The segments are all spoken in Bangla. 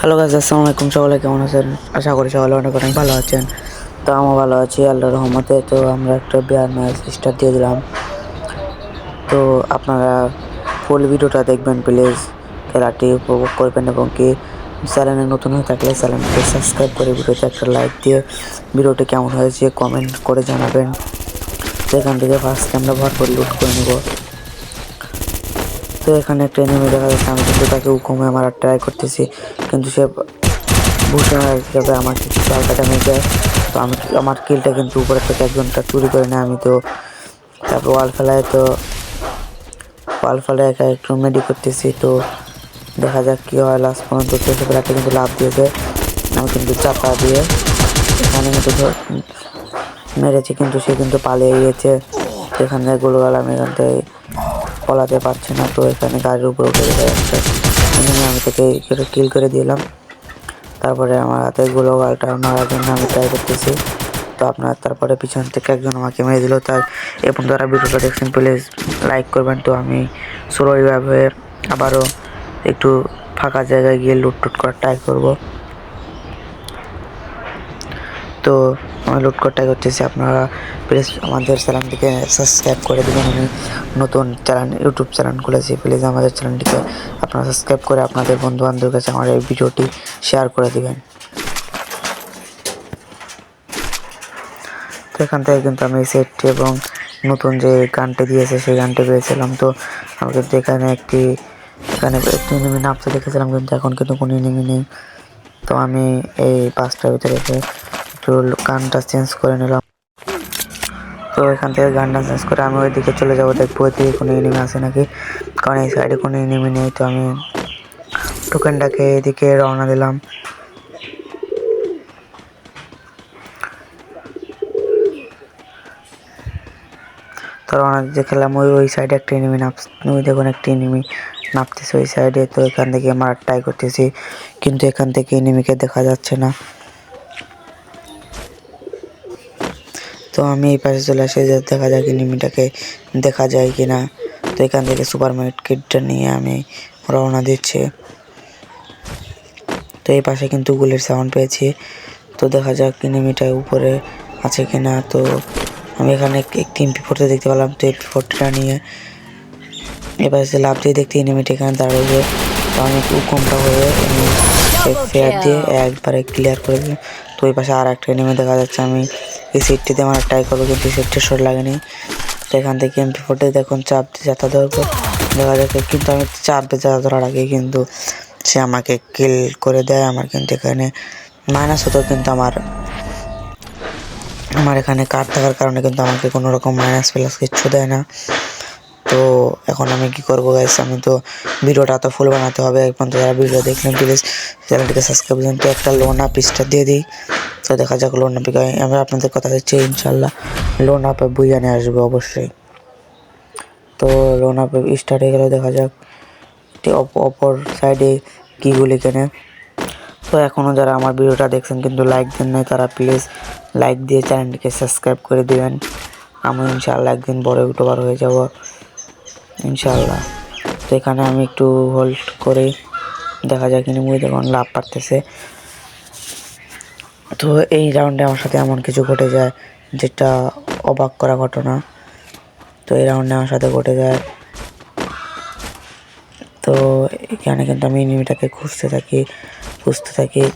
হ্যালো গাইস, আসসালামু আলাইকুম। সকলে কেমন আছেন? আশা করি সকলে অনেক অনেক ভালো আছেন। তো আমি ভালো আছি আল্লাহর রহমতে। তো আমরা একটা বিয়ার ম্যাচ স্টার্ট দিয়ে দিলাম। তো আপনারা ফুল ভিডিওটা দেখবেন প্লিজ, খেলাটি উপভোগ করবেন এবং কি চ্যানেলে নতুন হয়ে থাকলে চ্যানেলটিকে সাবস্ক্রাইব করে ভিডিওতে একটা লাইক দিয়ে ভিডিওটি কেমন হয়েছে কমেন্ট করে জানাবেন। তো এখান থেকে ফার্স্ট আমরা ভরপুর লুট করে নেব। তো এখানে একটা এনিমি দেখা যাচ্ছে, আমি কিন্তু তাকে উকুমে মারার ট্রাই করতেছি, কিন্তু সে বুঝতে হিসাবে আমাকে কিছু হালকা ড্যামেজ দেয়। তো আমি আমার কিলটা কিন্তু উপরে থেকে একজনটা চুরি করে নেয় আমি। তো তারপর ওয়াল ফেলায় একা একটু মেডি করতেছি। তো দেখা যাক কী হয় লাস্ট পর্যন্ত। তো সে প্লেয়ারটা কিন্তু লাভ দিয়েছে, আমি কিন্তু চাপা দিয়ে এখানে কিন্তু মেরেছি, কিন্তু সে কিন্তু পালিয়ে গিয়েছে। তো এখানে গোলগাল আমি এখান থেকে পলাতে পারছি না। তো এখানে গাড়ির উপর উঠে যাচ্ছে, আমি তাকে কিল করে দিলাম। তারপরে আমার হাতে গোলগালটা মারার জন্য আমি ট্রাই করতেছি। তো আপনার তারপরে পিছন থেকে একজন আমাকে মেরে দিল। তাই এবং যারা ভিডিওটা দেখছেন প্লিজ লাইক করবেন। তো আমি সোলো হয়ে আবারও একটু ফাঁকা জায়গায় গিয়ে লুটটুট করার ট্রাই করবো। তো আমি লুট করতে করতেছি, আপনারা প্লিজ আমাদের চ্যানেলটিকে সাবস্ক্রাইব করে দেবেন। আমি নতুন চ্যানেল ইউটিউব চ্যানেল খুলেছি, প্লিজ আমাদের চ্যানেলটিকে আপনারা সাবস্ক্রাইব করে আপনাদের বন্ধু বান্ধবের কাছে আমার এই ভিডিওটি শেয়ার করে দেবেন। তো এখান থেকে কিন্তু আমি সেটটি এবং নতুন যে গানটি দিয়েছে সেই গানটি পেয়েছিলাম। তো আমি কিন্তু এখানে একটি এনিমি নামতে দেখেছিলাম, কিন্তু এখন কিন্তু কোনো এনিমি নেই। তো আমি এই পাঁচটার ভিতরে একটু গানটা চেঞ্জ করে নিলাম। তো এখান থেকে গানটা চেঞ্জ করে আমি ওইদিকে চলে যাবো, দেখবো ওইদিকে কোনো এনিমি আছে নাকি, কারণ এই সাইডে কোনো এনিমি নেই। তো আমি টোকেনটাকে এদিকে রওনা দিলাম। তো রওনা দিতে খেলাম, ওই সাইডে একটা এনিমি ওই দেখুন একটা এনিমি নামতেছে ওই সাইডে। তো এখান থেকে মারার ট্রাই করতেছি, কিন্তু এখান থেকে এনিমিকে দেখা যাচ্ছে না। তো আমি এই পাশে চলে আসি, যে দেখা যাক এনিমিটাকে দেখা যায় কি না। তো এখান থেকে সুপার মার্কেট কিটটা নিয়ে আমি রওনা দিচ্ছি। তো এই পাশে কিন্তু গুলির সাউন্ড পেয়েছি। তো দেখা যাক এনিমিটা উপরে আছে কি না। তো আমি এখানে একটি MP40 দেখতে পেলাম। তো MP40টা নিয়ে এবার সে লাভ দিয়ে দেখতে এনিমিটা এখানে দাঁড়িয়ে। তো আমি কমটা হয়ে ফেয়ার দিয়ে একবারে ক্লিয়ার করে দিই। তো ওই পাশে আর একটা এনিমি দেখা যাচ্ছে, আমি এই সেটটিতে আমার ট্রাই করবো, কিন্তু সেটটি শট লাগেনি। তো এখান থেকে MP40 দেখুন চাপ দিয়ে যাতা ধরবো, দেখা যাচ্ছে, কিন্তু আমি চাপ দিয়ে যাতা ধরার আগে কিন্তু সে আমাকে কিল করে দেয়। আমার কিন্তু এখানে মাইনাস হতো, কিন্তু আমার এখানে কার্ড থাকার কারণে কিন্তু আমাকে কোনো রকম মাইনাস প্লাস কিচ্ছু দেয় না। তো এখন আমি কি করবো গাইস, আমি তো ভিডিওটা তো ফুল বানাতে হবে। এখন তো যারা ভিডিও দেখলেন প্লিজ চ্যানেলটিকে সাবস্ক্রাইব করুন। তো একটা লোন আপ স্টার দিয়ে দিই। তো দেখা যাক লোন আপে আমি আপনাদের কথা দিচ্ছি, ইনশাল্লাহ লোন আপে বুঝে নিয়ে আসবে অবশ্যই। তো লোন আপে স্টার্ট হয়ে গেলে দেখা যাক অপর সাইডে কীগুলি কেনে। তো এখনও যারা আমার ভিডিওটা দেখছেন কিন্তু লাইক দেন নাই, তারা প্লিজ লাইক দিয়ে চ্যানেলটিকে সাবস্ক্রাইব করে দেবেন। আমি ইনশাআল্লাহ একদিন বড় ইউটিউবার হয়ে যাব ইনশাআল্লাহ। তো এখানে আমি একটু হোল্ড করে দেখা যায় কিনে মুড়ি দেখুন লাভ পারতেছে। তো এই রাউন্ডে আমার সাথে এমন কিছু ঘটে যায় যেটা অবাক করা ঘটনা। তো এই রাউন্ডে আমার সাথে ঘটে যায়। তো এখানে কিন্তু আমি এনিমিটাকে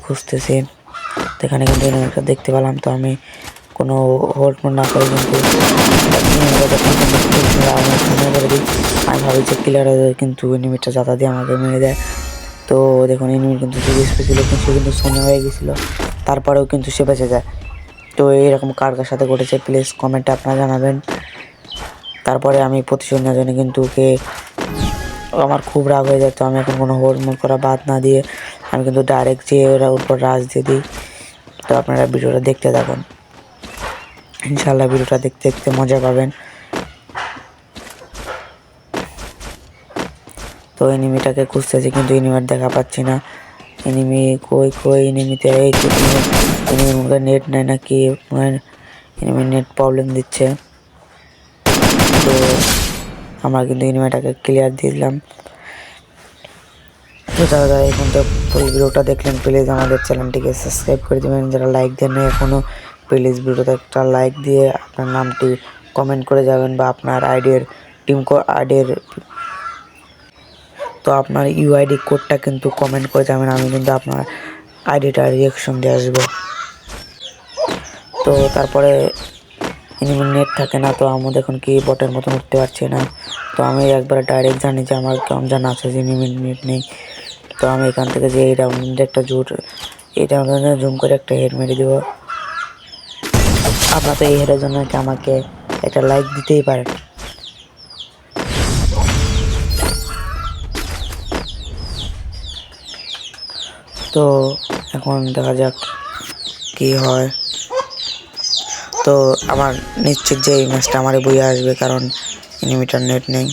খুঁজতেছি। তো এখানে কিন্তু এনিমিটা দেখতে পেলাম। তো আমি কোনো হোল্ড না করে কিন্তু আমি ভাবি যে ক্লিয়ার হয়ে যায়, কিন্তু এনিমিটা যাতা দিয়ে আমাকে মেরে দেয়। তো দেখুন এনিমি কিন্তু ছিল, কিন্তু কিন্তু শূন্য হয়ে গেছিলো, তারপরেও কিন্তু সে বেঁচে যায়। তো এরকম কার কার সাথে ঘটেছে প্লিজ কমেন্টে আপনারা জানাবেন। তারপরে আমি প্রতিশোধ নেওয়ার জন্য কিন্তু ওকে আমার খুব রাগ হয়ে যায়। তো আমি এখন কোনো হোল্ড করা বাদ না দিয়ে আমি কিন্তু ডাইরেক্ট যেয়ে ওরা উপর রাজ দিয়ে দিই। তো আপনারা ভিডিওটা দেখতে থাকুন, ইনশাআল্লাহ ভিডিওটা দেখতে দেখতে মজা পাবেন। তো এনিমিটাকে খুঁজতেছি, কিন্তু এনিমির দেখা পাচ্ছি না। এনিমি কই এনিমিতে এই এনিমির মুখে নেট নেয় নাকি, এনিমি নেট প্রবলেম দিচ্ছে। তো আমরা কিন্তু এনিমিটাকে ক্লিয়ার দিয়ে দিলাম। তো যারা যারা এখন তো ফুল ভিডিওটা দেখলেন প্লিজ আমাদের চ্যানেলটিকে সাবস্ক্রাইব করে দেবেন, যারা লাইক দেন না এখনও প্লিজ ভিডিওতে একটা লাইক দিয়ে আপনার নামটি কমেন্ট করে যাবেন বা আপনার আইডির আইডির তো আপনার ইউআইডি কোডটা কিন্তু কমেন্ট করে যাবেন, আমি কিন্তু আপনার আইডিটা রিয়াকশন দিয়ে আসবো। তো তারপরে নেট থাকে না, তো আমি দেখুন কি বটের মতন উঠতে পারছি না। তো আমি একবার ডাইরেক্ট জানি যে আমার কেমন জানা আছে যে নেট নেই। তো আমি এখান থেকে যে এই রাউন্ডে একটা এটা জুম করে একটা হেড মেরে দেবো। আপনার তো এই হেডের জন্য আমাকে একটা লাইক দিতেই পারেন। তো এখন দেখা যাক কি হয়। তো আমার নিশ্চিত যে এই ম্যাচটা আমারই বইয়ে আসবে, কারণ এনিমিটার নেট নেই।